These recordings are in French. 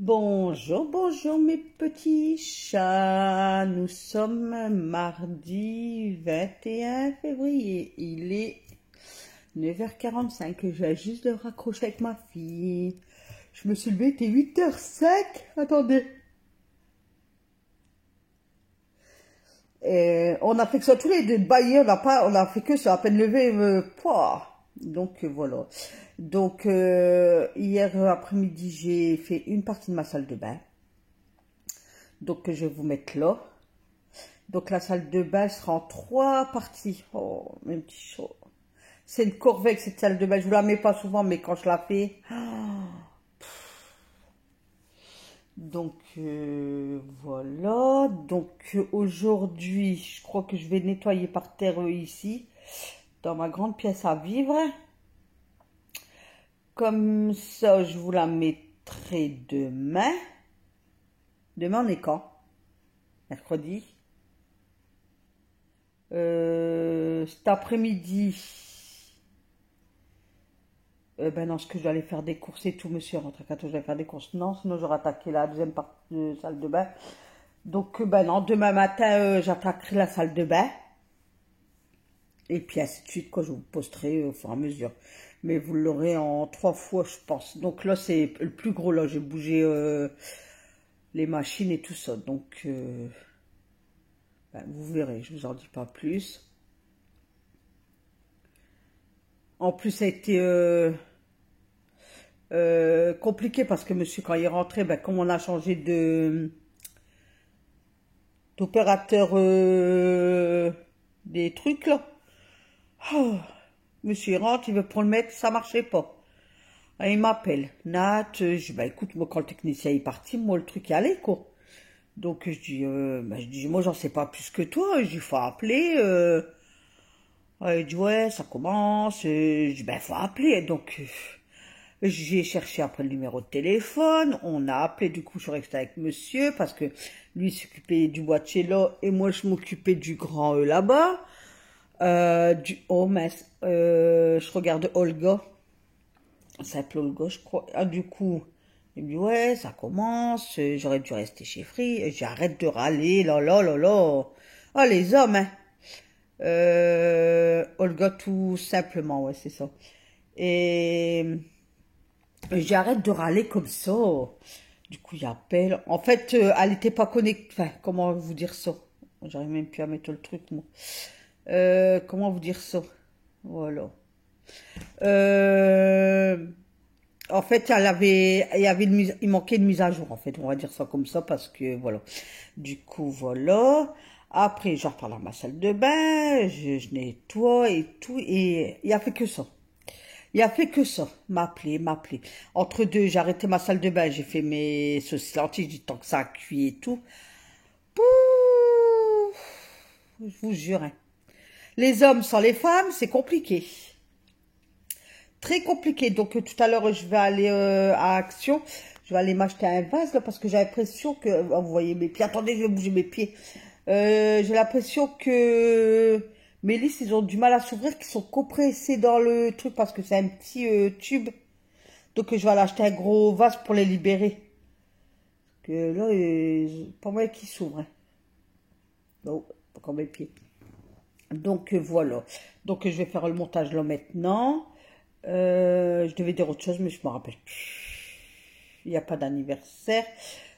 Bonjour, bonjour mes petits chats. Nous sommes mardi 21 février. Il est 9h45. Je viens juste de raccrocher avec ma fille. Je me suis levée, il était 8h05. Attendez. Et on a fait que ça tous les deux. Baillé, on a fait que ça, à peine levé. Donc voilà. Donc hier après-midi, j'ai fait une partie de ma salle de bain. Donc je vais vous mettre là. Donc la salle de bain sera en 3 parties. Oh, mes petits chats. C'est une corvée cette salle de bain. Je vous la mets pas souvent, mais quand je la fais. Donc voilà. Donc aujourd'hui, je crois que je vais nettoyer par terre ici, dans ma grande pièce à vivre. Comme ça, je vous la mettrai demain. Demain, on est quand? Mercredi. Cet après-midi. Ben non, ce que je dois aller faire des courses et tout, monsieur rentre à 14, je vais faire des courses. Non, sinon j'aurais attaqué la deuxième partie de salle de bain. Donc, ben non, demain matin, j'attaquerai la salle de bain. Et puis ainsi de suite, quoi, je vous posterai au fur et à mesure. Mais vous l'aurez en 3 fois, je pense. Donc là, c'est le plus gros, là, j'ai bougé les machines et tout ça. Donc, ben, vous verrez, je vous en dis pas plus. En plus, ça a été compliqué parce que monsieur, quand il est rentré, ben, comme on a changé d'opérateur des trucs, là. Oh, monsieur il rentre, il veut prendre le mettre, ça marchait pas. Et il m'appelle. Nat, je dis, bah écoute, moi quand le technicien est parti, moi le truc est allé, quoi. Donc je dis, moi j'en sais pas plus que toi, je dis, faut appeler. Il dit, ouais, ça commence. Je dis, ben faut appeler. Donc j'ai cherché après le numéro de téléphone, on a appelé, du coup je suis restée avec monsieur, parce que lui s'occupait du boîtier là, et moi je m'occupais du grand là-bas. Oh mince, je regarde Olga, ça s'appelle Olga je crois. Ah, du coup, il me dit ouais ça commence, j'aurais dû rester chez Free, j'arrête de râler, là là là là. Ah les hommes hein. Olga tout simplement, ouais c'est ça. Et j'arrête de râler comme ça. Du coup il appelle, en fait elle n'était pas connectée, enfin comment vous dire ça, j'arrive même plus à mettre le truc moi. Comment vous dire ça? Voilà. Euh, En fait, il manquait une mise à jour, en fait, on va dire ça comme ça, parce que, voilà. Du coup, voilà. Après, je repars dans ma salle de bain, je nettoie et tout, et il a fait que ça. Il a fait que ça, m'appeler. Entre deux, j'ai arrêté ma salle de bain, j'ai fait mes saucisses lentilles, j'ai dit tant que ça a cuit et tout. Pouh, je vous jure, hein. Les hommes sans les femmes, c'est compliqué. Très compliqué. Donc tout à l'heure, je vais aller à Action. Je vais aller m'acheter un vase là, parce que j'ai l'impression que... Oh, vous voyez mes pieds. Attendez, je vais bouger mes pieds. J'ai l'impression que mes lisses, ils ont du mal à s'ouvrir, qu'ils sont compressés dans le truc parce que c'est un petit tube. Donc je vais aller acheter un gros vase pour les libérer. Que là, pas moyen qu'ils s'ouvrent. Hein. Non, pas comme mes pieds. Donc voilà. Donc je vais faire le montage là maintenant. Je devais dire autre chose, mais je me rappelle plus. Il n'y a pas d'anniversaire.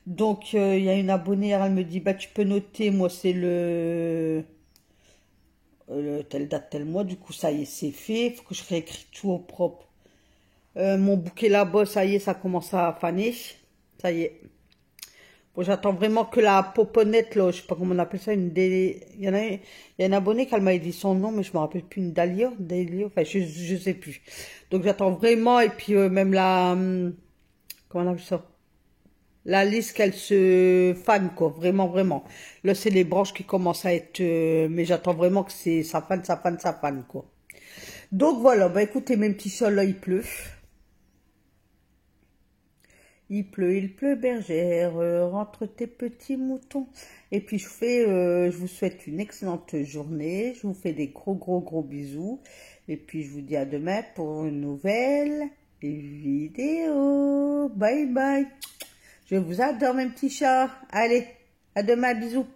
Donc il y a une abonnée, elle me dit, bah tu peux noter, moi c'est telle date, tel mois. Du coup ça y est, c'est fait. Il faut que je réécris tout au propre. Mon bouquet là-bas, ça y est, ça commence à faner. Ça y est. Bon, j'attends vraiment que la poponnette, là, je sais pas comment on appelle ça, il y en a, il y a une abonnée qui m'a dit son nom, mais je me rappelle plus, une Dahlia, enfin, je sais plus. Donc, j'attends vraiment, et puis, même comment on appelle ça? La liste qu'elle se fane, quoi, vraiment, vraiment. Là, c'est les branches qui commencent à être, mais j'attends vraiment que ça fane, quoi. Donc, voilà, bah, écoutez, mes petits sols, là, il pleut. Il pleut, bergère, rentre tes petits moutons. Et puis je vous souhaite une excellente journée. Je vous fais des gros bisous. Et puis je vous dis à demain pour une nouvelle vidéo. Bye bye. Je vous adore, mes petits chats. Allez, à demain, bisous.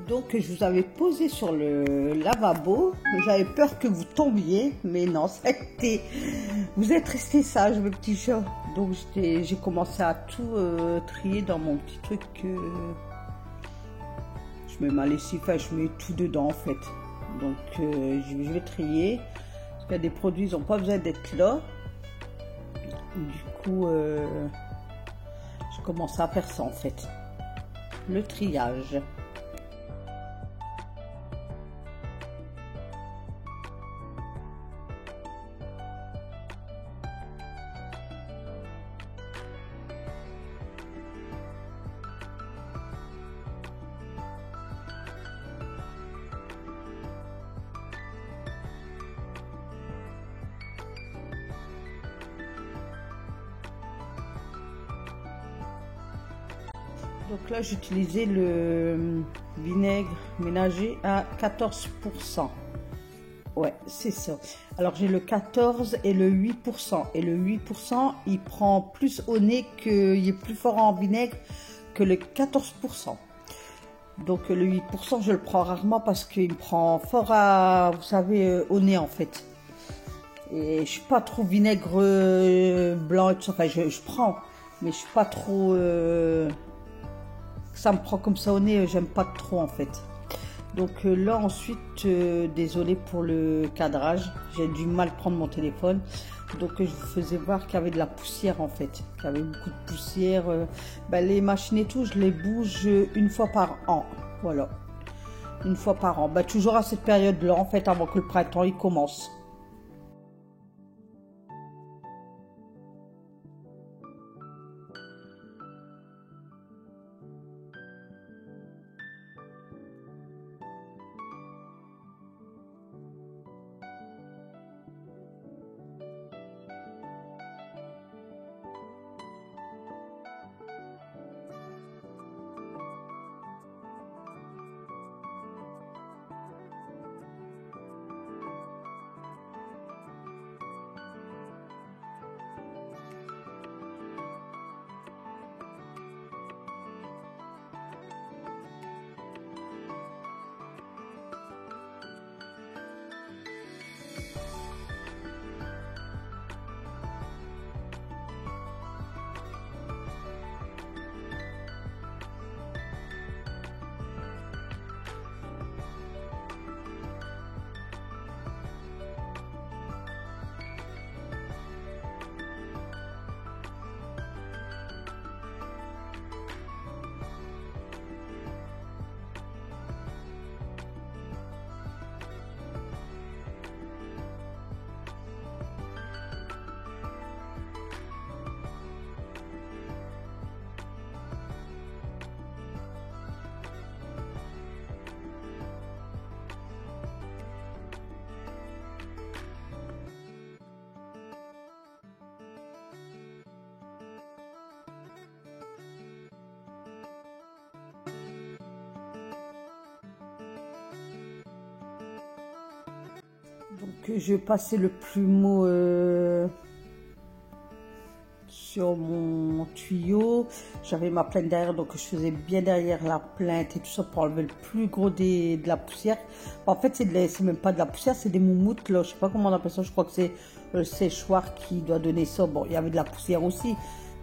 Donc je vous avais posé sur le lavabo, j'avais peur que vous tombiez, mais non, ça a été... Vous êtes restés sages, mes petits chats. Donc j'ai commencé à tout trier dans mon petit truc. Je mets ma lessive, enfin, je mets tout dedans en fait. Donc je vais trier, parce qu'il y a des produits, ils n'ont pas besoin d'être là. Du coup, je commence à faire ça en fait, le triage. Donc là, j'utilisais le vinaigre ménager à 14%. Ouais, c'est ça. Alors, j'ai le 14 et le 8%. Et le 8%, il prend plus au nez, il est plus fort en vinaigre que le 14%. Donc, le 8%, je le prends rarement parce qu'il me prend fort à, vous savez, au nez en fait. Et je suis pas trop vinaigre blanc et tout ça. Enfin, je prends, mais je suis pas trop... ça me prend comme ça au nez, j'aime pas trop en fait. Donc là ensuite, désolé pour le cadrage, j'ai du mal à prendre mon téléphone. Donc je vous faisais voir qu'il y avait de la poussière en fait, qu'il y avait beaucoup de poussière. Les machines et tout, je les bouge une fois par an, voilà. Une fois par an, toujours à cette période-là en fait, avant que le printemps il commence. Donc je vais passer le plumeau sur mon tuyau. J'avais ma plainte derrière, donc je faisais bien derrière la plainte et tout ça pour enlever le plus gros de la poussière. En fait, c'est même pas de la poussière, c'est des moumoutes là. Je sais pas comment on appelle ça. Je crois que c'est le séchoir qui doit donner ça. Bon, il y avait de la poussière aussi,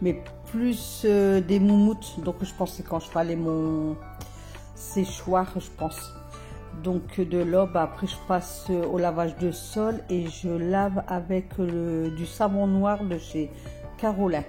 mais plus des moumoutes. Donc je pense que c'est quand je fallais mon séchoir, je pense. Donc de là, après je passe au lavage de sol et je lave avec du savon noir de chez Carolin.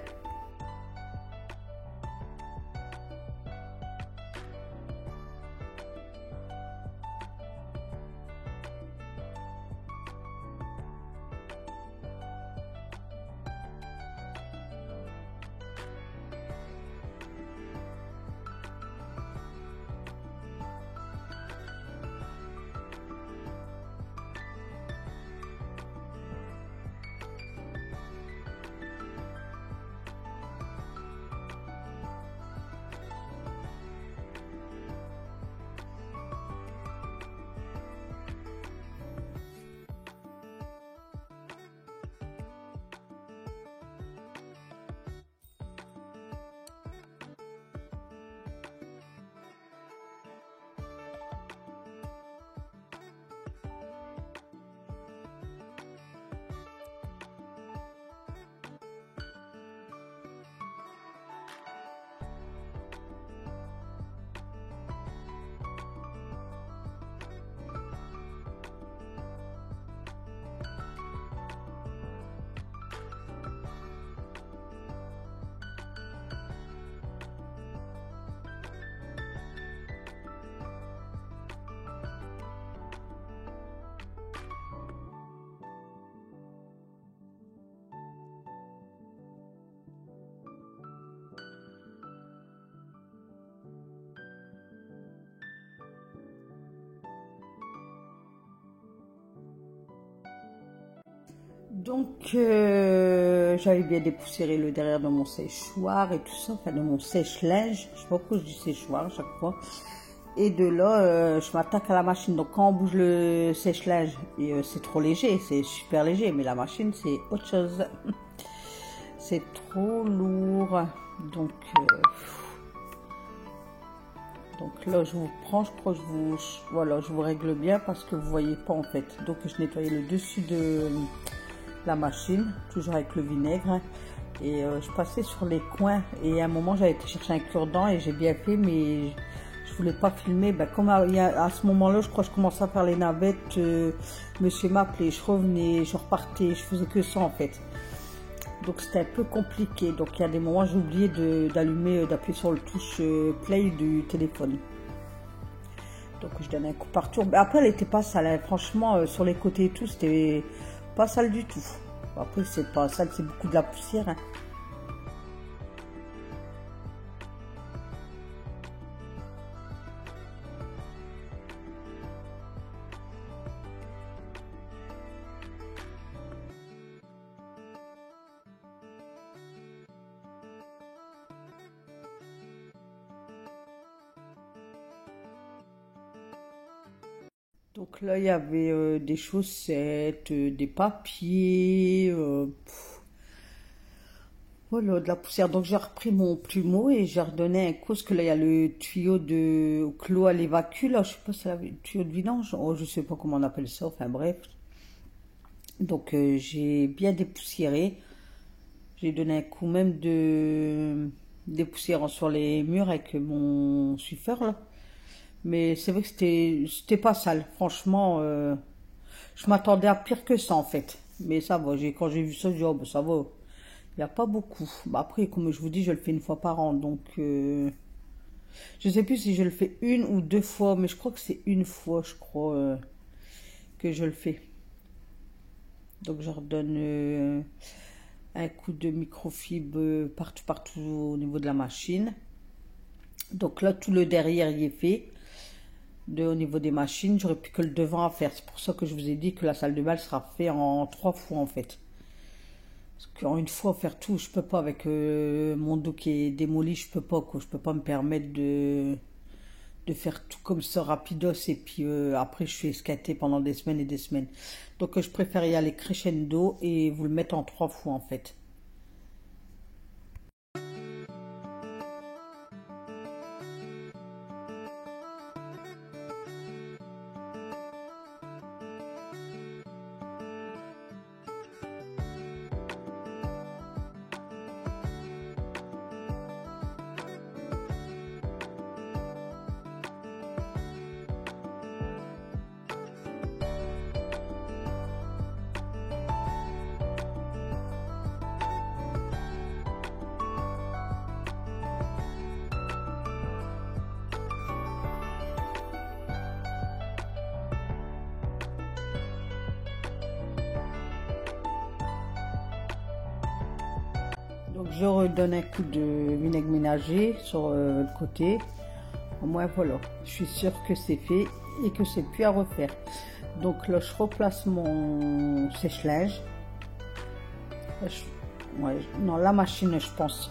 Donc, j'avais bien dépoussiéré le derrière de mon séchoir et tout ça, enfin de mon sèche-linge. Je sais pas pourquoi je dis séchoir à chaque fois. Et de là, je m'attaque à la machine. Donc, quand on bouge le sèche-linge, c'est trop léger, c'est super léger. Mais la machine, c'est autre chose. C'est trop lourd. Donc, là, je vous prends, je crois que voilà, je vous règle bien parce que vous voyez pas en fait. Donc, je nettoyais le dessus de la machine, toujours avec le vinaigre. Et je passais sur les coins. Et à un moment, j'avais été chercher un cure-dent et j'ai bien fait, mais je voulais pas filmer. Ben, comme à ce moment-là, je crois que je commençais à faire les navettes. Monsieur m'appelait, je revenais, je repartais, je faisais que ça en fait. Donc c'était un peu compliqué. Donc il y a des moments j'ai oublié d'allumer, d'appuyer sur le touche play du téléphone. Donc je donne un coup partout. Mais après elle était pas sale, hein. Franchement sur les côtés et tout c'était pas sale du tout. Après c'est pas sale, c'est beaucoup de la poussière. Hein. Donc là il y avait des chaussettes, des papiers. Voilà, de la poussière. Donc j'ai repris mon plumeau et j'ai redonné un coup, parce que là il y a le tuyau de clos à l'évacue, là, je sais pas si c'est le tuyau de vidange, oh, je sais pas comment on appelle ça, enfin bref. Donc j'ai bien dépoussiéré. J'ai donné un coup même de dépoussiérant sur les murs avec mon suffeur là. Mais c'est vrai que c'était pas sale. Franchement, je m'attendais à pire que ça en fait. Mais ça va, quand j'ai vu ça, j'ai dit, oh, ben, ça va. Il n'y a pas beaucoup. Bah, après, comme je vous dis, je le fais une fois par an. Donc, je sais plus si je le fais une ou deux fois. Mais je crois que c'est une fois, je crois, que je le fais. Donc, je redonne un coup de microfibre partout au niveau de la machine. Donc là, tout le derrière y est fait. Au niveau des machines, j'aurais plus que le devant à faire. C'est pour ça que je vous ai dit que la salle de bal sera faite en 3 fois en fait. Parce qu'en une fois faire tout, je peux pas avec mon dos qui est démoli, je peux pas quoi. Je peux pas me permettre de faire tout comme ça rapidos et puis après je suis esquinté pendant des semaines et des semaines. Donc je préfère y aller crescendo et vous le mettre en 3 fois en fait. Donc je redonne un coup de vinaigre ménager sur le côté. Au moins voilà, je suis sûre que c'est fait et que c'est plus à refaire. Donc là je replace mon sèche-linge. Ouais, non, la machine je pense.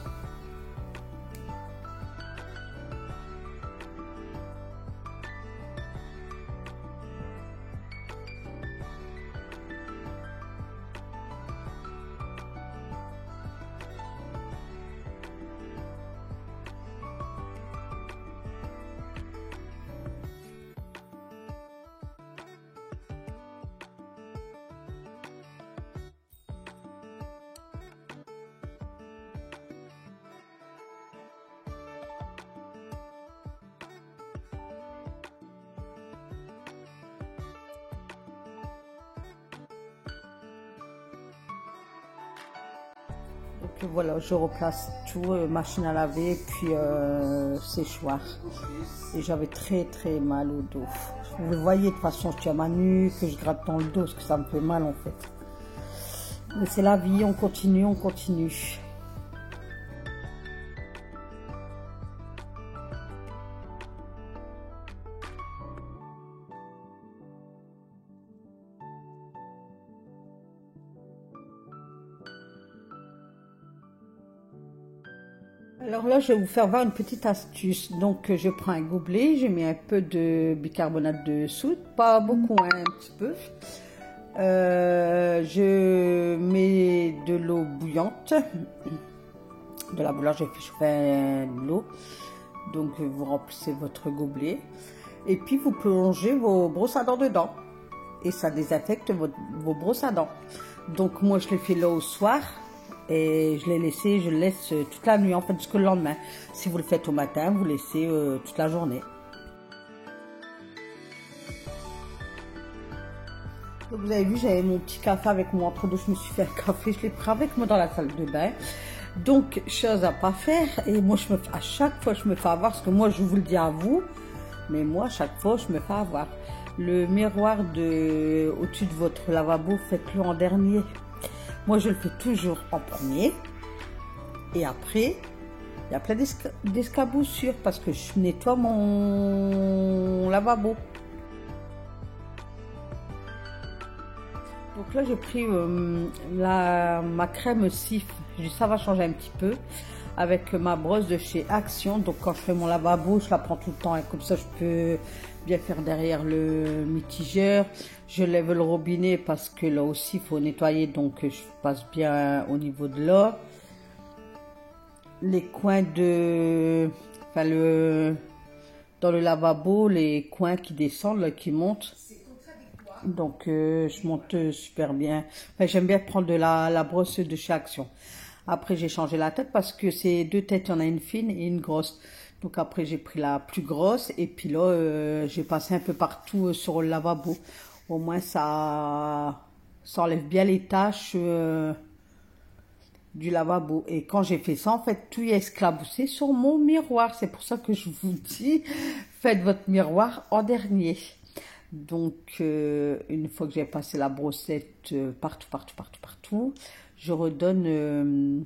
Donc voilà, je replace tout, machine à laver, puis séchoir. Et j'avais très très mal au dos. Vous le voyez de toute façon, je tiens ma nuque, je gratte dans le dos, parce que ça me fait mal en fait. Mais c'est la vie, on continue, on continue. Alors là, je vais vous faire voir une petite astuce. Donc, je prends un gobelet, je mets un peu de bicarbonate de soude, pas beaucoup, hein, un petit peu. Je mets de l'eau bouillante, de la bouilloire, j'ai fait chauffer de l'eau. Donc, vous remplissez votre gobelet et puis vous plongez vos brosses à dents dedans et ça désinfecte vos brosses à dents. Donc, moi, je l'ai fait là au soir. Et je le laisse toute la nuit, en fait, jusqu'au lendemain. Si vous le faites au matin, vous laissez toute la journée. Donc vous avez vu, j'avais mon petit café avec moi entre deux. Je me suis fait un café, je l'ai pris avec moi dans la salle de bain. Donc, chose à pas faire. Et moi, à chaque fois, je me fais avoir, parce que moi, je vous le dis à vous, mais moi, à chaque fois, je me fais avoir. Le miroir au-dessus de votre lavabo, faites-le en dernier. Moi, je le fais toujours en premier. Et après, il y a plein d'escaboussures parce que je nettoie mon lavabo. Donc là, j'ai pris ma crème Cif. Ça va changer un petit peu. Avec ma brosse de chez Action. Donc quand je fais mon lavabo, je la prends tout le temps. Et comme ça, je peux bien faire derrière le mitigeur. Je lève le robinet parce que là aussi, il faut nettoyer. Donc je passe bien au niveau de l'eau. Les coins dans le lavabo, les coins qui descendent, là, qui montent. Donc je monte super bien. Enfin, j'aime bien prendre de la brosse de chez Action. Après, j'ai changé la tête parce que c'est deux têtes, il y en a une fine et une grosse. Donc après, j'ai pris la plus grosse et puis là, j'ai passé un peu partout sur le lavabo. Au moins, ça enlève bien les taches du lavabo. Et quand j'ai fait ça, en fait, tout est esclaboussé sur mon miroir. C'est pour ça que je vous dis, faites votre miroir en dernier. Donc, une fois que j'ai passé la brossette partout, je redonne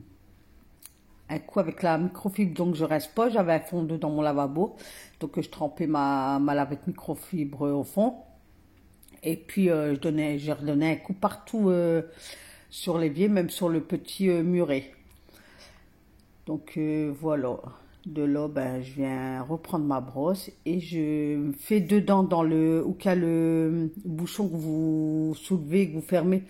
un coup avec la microfibre. Donc, je reste pas, j'avais un fond dans mon lavabo. Donc, je trempais ma lavette microfibre au fond. Et puis, j'ai redonné un coup partout sur l'évier, même sur le petit muret. Donc, voilà. De là, ben, je viens reprendre ma brosse et je fais dedans dans où il y a le bouchon que vous soulevez, que vous fermez.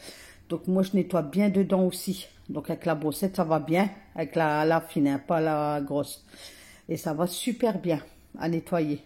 Donc moi, je nettoie bien dedans aussi. Donc avec la brossette, ça va bien. Avec la fine, hein, pas la grosse. Et ça va super bien à nettoyer.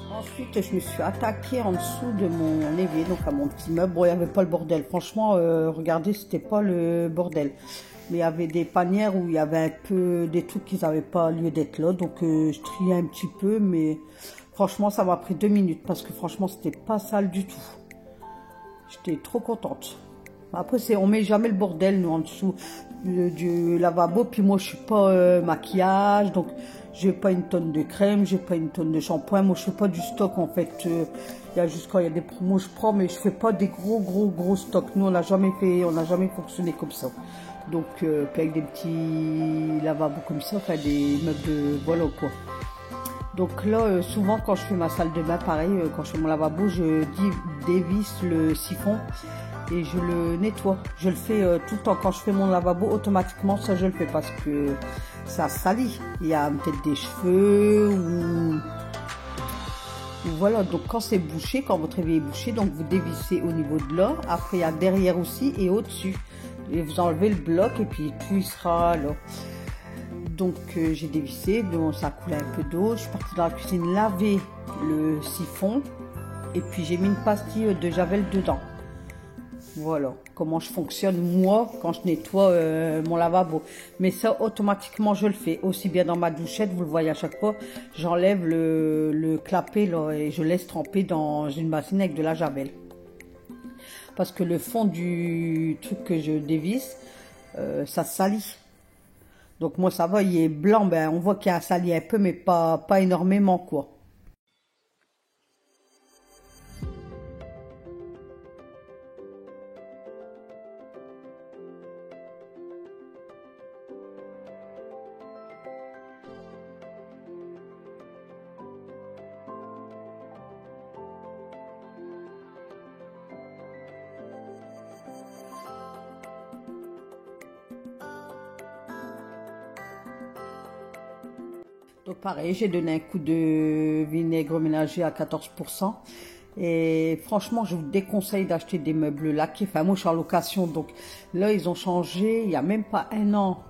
Ensuite, je me suis attaquée en dessous de mon évier, donc à mon petit meuble. Bon, il n'y avait pas le bordel. Franchement, regardez, c'était pas le bordel. Mais il y avait des panières où il y avait un peu des trucs qui n'avaient pas lieu d'être là. Donc, je triais un petit peu, mais franchement, ça m'a pris 2 minutes parce que franchement, c'était pas sale du tout. J'étais trop contente. Après, on met jamais le bordel, nous, en dessous du lavabo. Puis moi, je suis pas maquillage, donc j'ai pas une tonne de crème, j'ai pas une tonne de shampoing. Moi, je fais pas du stock, en fait. Il y a juste quand il y a des promos, je prends, mais je fais pas des gros stocks. Nous, on n'a jamais fonctionné comme ça. Donc, puis avec des petits lavabos comme ça, enfin, des meubles de voilà, quoi. Donc là, souvent, quand je fais ma salle de bain, pareil, quand je fais mon lavabo, je dévisse le siphon. et je le nettoie. Je le fais tout le temps quand je fais mon lavabo, automatiquement ça je le fais parce que ça salit. Il y a peut-être des cheveux ou voilà. Donc quand c'est bouché, quand votre évier est bouché, donc vous dévissez au niveau de là. Après il y a derrière aussi et au-dessus. Et vous enlevez le bloc et puis tout il sera là. Donc j'ai dévissé, donc ça coulait un peu d'eau. Je suis partie dans la cuisine laver le siphon et puis j'ai mis une pastille de javel dedans. Voilà comment je fonctionne moi quand je nettoie mon lavabo. Mais ça automatiquement je le fais. Aussi bien dans ma douchette, vous le voyez à chaque fois, j'enlève le clapet là, et je laisse tremper dans une bassine avec de la javel. Parce que le fond du truc que je dévisse, ça salit. Donc moi ça va, il est blanc, ben on voit qu'il a sali un peu mais pas énormément quoi. Donc pareil, j'ai donné un coup de vinaigre ménager à 14%. Et franchement, je vous déconseille d'acheter des meubles laqués. Enfin, moi, je suis en location. Donc là, ils ont changé. Il n'y a même pas un an.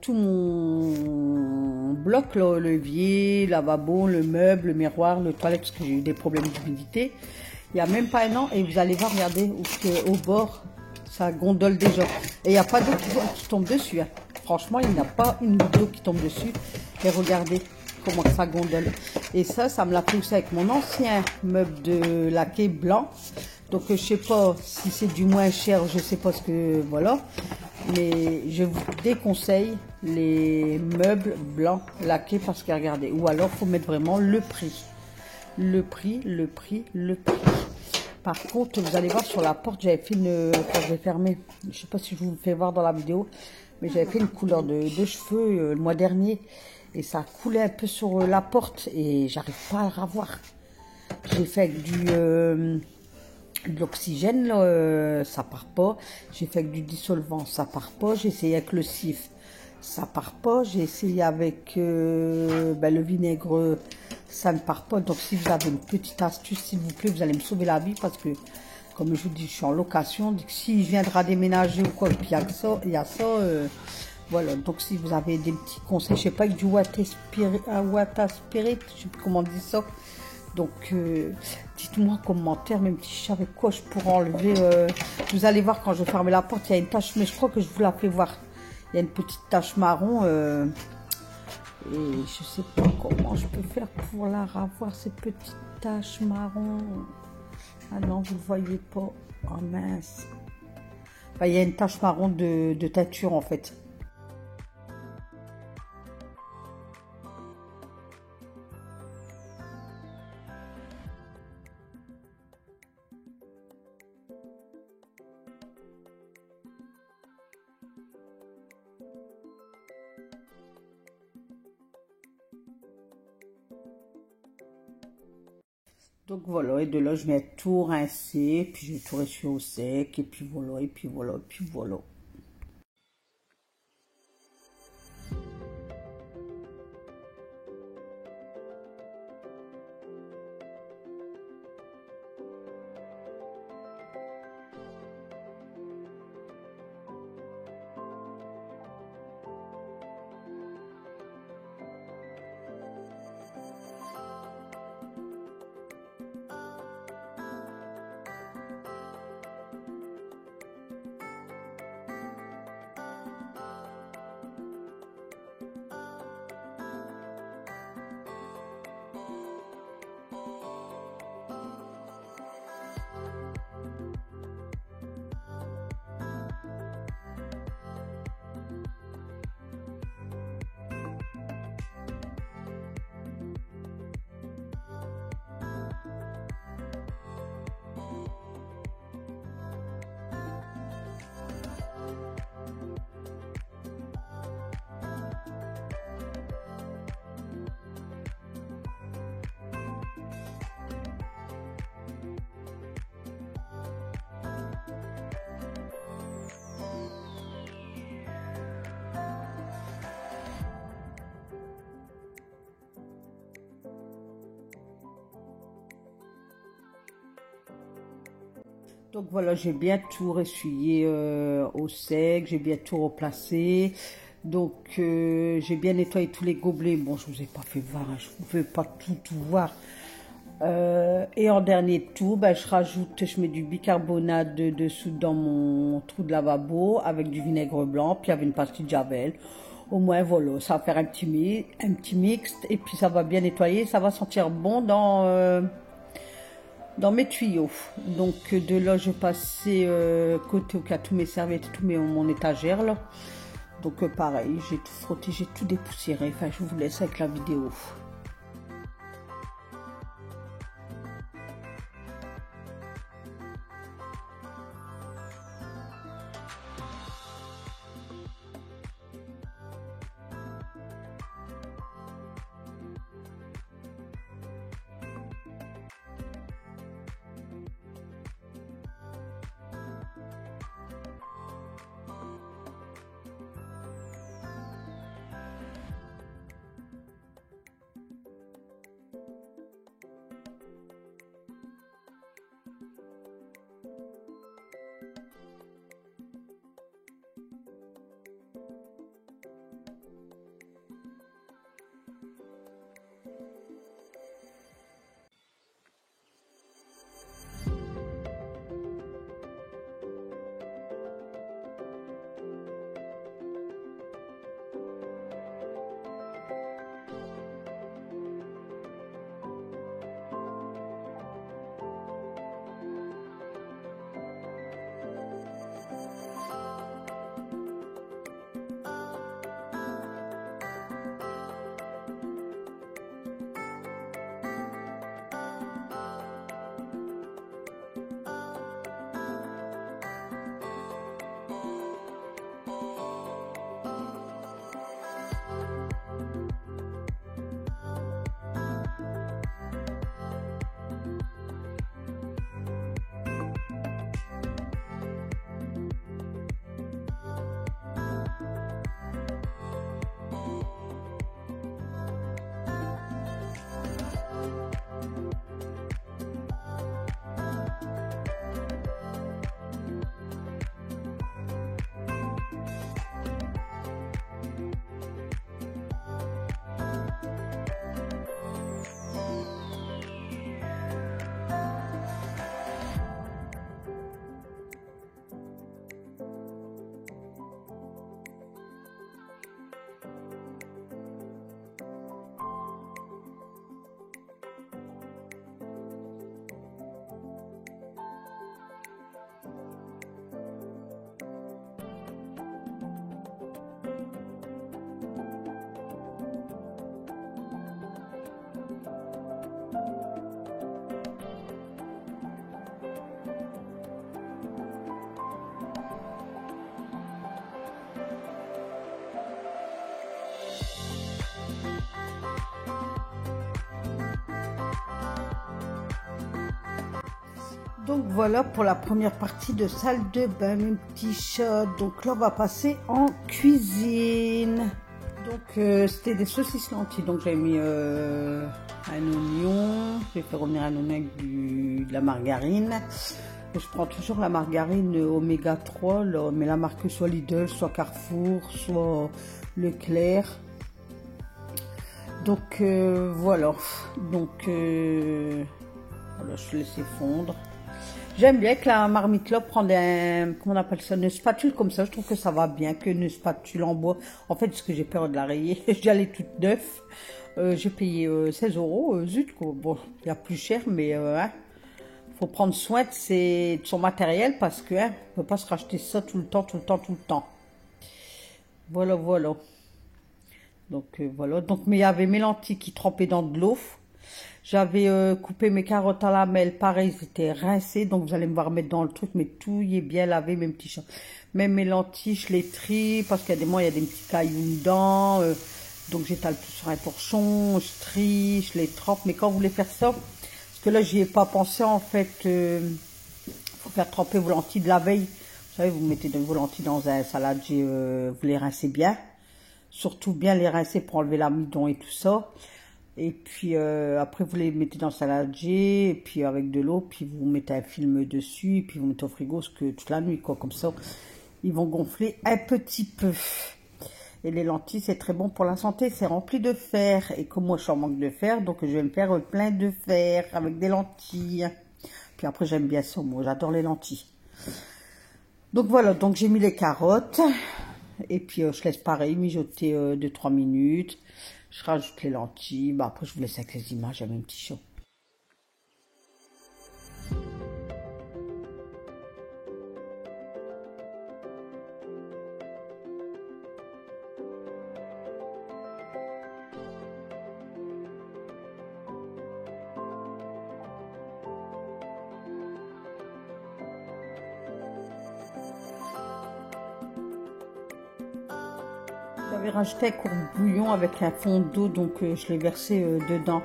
Tout mon bloc, là, levier, lavabo, le meuble, le miroir, le toilette, parce que j'ai eu des problèmes d'humidité. Il n'y a même pas un an. Et vous allez voir, regardez, au bord, ça gondole déjà. Et il n'y a pas d'eau qui tombe dessus. Hein. Franchement, il n'y a pas une goutte d'eau qui tombe dessus. Et regardez comment ça gondole. Et ça me l'a fait aussi avec mon ancien meuble de laqué blanc. Donc, je sais pas si c'est du moins cher, je sais pas ce que, voilà. Mais je vous déconseille les meubles blancs laqués parce que regardez. Ou alors, faut mettre vraiment le prix. Le prix. Par contre, vous allez voir sur la porte, j'avais fait quand je vais fermer, je sais pas si je vous le fais voir dans la vidéo, mais j'avais fait une couleur de cheveux le mois dernier et ça coulait un peu sur la porte et j'arrive pas à la revoir. J'ai fait avec de l'oxygène, ça part pas. J'ai fait avec du dissolvant, ça part pas. J'ai essayé avec le cif, ça part pas. J'ai essayé avec le vinaigre, ça ne part pas. Donc si vous avez une petite astuce, s'il vous plaît, vous allez me sauver la vie parce que comme je vous dis, je suis en location. Donc si je viendrai déménager ou quoi, puis il y a ça, voilà. Donc si vous avez des petits conseils, je sais pas, avec du water spirit, je sais plus comment on dit ça. Donc dites-moi en commentaire, mes petits chats, avec quoi je pourrais enlever. Vous allez voir quand je vais fermer la porte, il y a une tache, mais je crois que je vous la fais voir. Il y a une petite tache marron. Et je sais pas comment je peux faire pour la revoir, cette petite tache marron. Ah non, vous ne le voyez pas. Oh mince. Enfin, il y a une tache marron de teinture en fait. Donc voilà, et de là je vais tout rincer, puis je vais tout rincer au sec, et puis voilà, et puis voilà, et puis voilà. Donc voilà, j'ai bien tout ressuyé au sec, j'ai bien tout replacé. Donc j'ai bien nettoyé tous les gobelets. Bon, je vous ai pas fait voir, hein, je ne pouvais pas tout voir. Et en dernier tour, ben, je mets du bicarbonate de soude dans mon trou de lavabo avec du vinaigre blanc, puis avec une pastille de javel. Au moins voilà, ça va faire un petit mix et puis ça va bien nettoyer, ça va sentir bon dans mes tuyaux. Donc de là, je passais côté au cas tous mes serviettes, mon étagère là. Donc pareil, j'ai tout frotté, j'ai tout dépoussiéré. Enfin, je vous laisse avec la vidéo. Donc voilà pour la première partie de salle de bain, mes petits chats. Donc là, on va passer en cuisine. Donc c'était des saucisses lentilles. Donc j'ai mis un oignon. J'ai fait revenir un oignon avec de la margarine. Et je prends toujours la margarine Oméga 3, là, mais la marque soit Lidl, soit Carrefour, soit Leclerc. Donc voilà. Donc voilà, je laisse fondre. J'aime bien que la marmite là prenne comment on appelle ça, une spatule comme ça. Je trouve que ça va bien qu'une spatule en bois. En fait, ce que j'ai peur de la rayer, j'y allais toute neuve. J'ai payé 16 €. Zut, quoi. Bon, il y a plus cher, mais hein, faut prendre soin de son matériel parce que hein, on peut pas se racheter ça tout le temps. Voilà, voilà. Donc voilà. Donc mais il y avait mes lentilles qui trempaient dans de l'eau. J'avais coupé mes carottes à lamelles, pareil, c'était rincé, donc vous allez me voir mettre dans le truc, mais tout y est bien lavé, mes petits chats. Même mes lentilles, je les trie, parce qu'il y a des mois, il y a des petits cailloux dedans, donc j'étale tout sur un torchon, je trie, je les trempe, mais quand vous voulez faire ça, parce que là, j'y ai pas pensé, en fait, faut faire tremper vos lentilles de la veille. Vous savez, vous mettez vos lentilles dans un saladier, vous les rincez bien, surtout bien les rincer pour enlever l'amidon et tout ça. Et puis après vous les mettez dans le saladier, et puis avec de l'eau, puis vous mettez un film dessus, et puis vous mettez au frigo toute la nuit, quoi. Comme ça, ils vont gonfler un petit peu. Et les lentilles, c'est très bon pour la santé, c'est rempli de fer. Et comme moi, je suis en manque de fer, donc je vais me faire plein de fer avec des lentilles. Puis après, j'aime bien ça, moi, j'adore les lentilles. Donc voilà, donc j'ai mis les carottes. Et puis je laisse pareil mijoter 2-3 minutes. Je rajoute les lentilles. Bah, après, je vous laisse avec les images, j'ai un petit chaud. J'avais rajouté un court bouillon avec un fond d'eau, donc je l'ai versé dedans.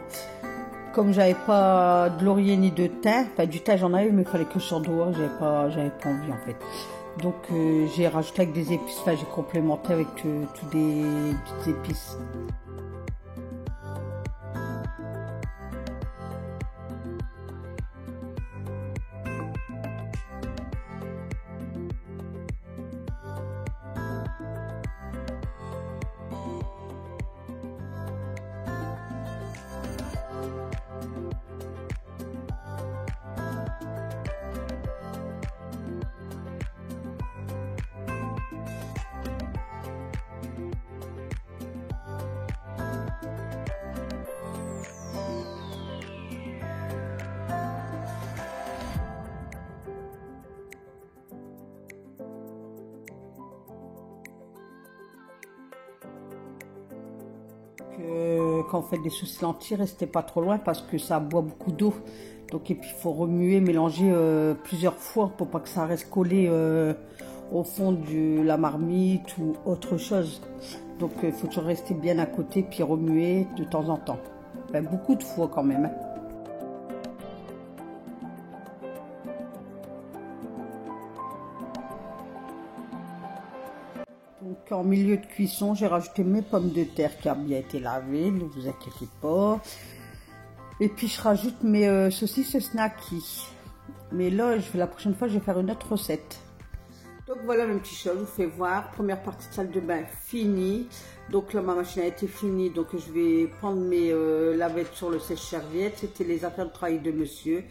Comme j'avais pas de laurier ni de thym, enfin du thym j'en avais, mais il fallait que je sorte dehors, j'avais pas envie en fait. Donc j'ai rajouté avec des épices, enfin j'ai complémenté avec toutes des petites épices. Quand vous faites des sauces lentilles, restez pas trop loin parce que ça boit beaucoup d'eau. Donc et puis il faut remuer, mélanger plusieurs fois pour pas que ça reste collé au fond de la marmite ou autre chose. Donc il faut toujours rester bien à côté puis remuer de temps en temps. Enfin, beaucoup de fois quand même. Hein. Donc en milieu de cuisson, j'ai rajouté mes pommes de terre qui ont bien été lavées, ne vous inquiétez pas. Et puis je rajoute mes saucisses snacky. Mais là, la prochaine fois, je vais faire une autre recette. Donc voilà mes petits chats, je vous fais voir. Première partie de salle de bain finie. Donc là, ma machine a été finie. Donc je vais prendre mes lavettes sur le sèche-serviette. C'était les affaires de travail de monsieur.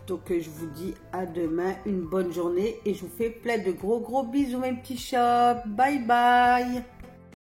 Donc je vous dis à demain, une bonne journée. Et je vous fais plein de gros bisous mes petits chats. Bye bye.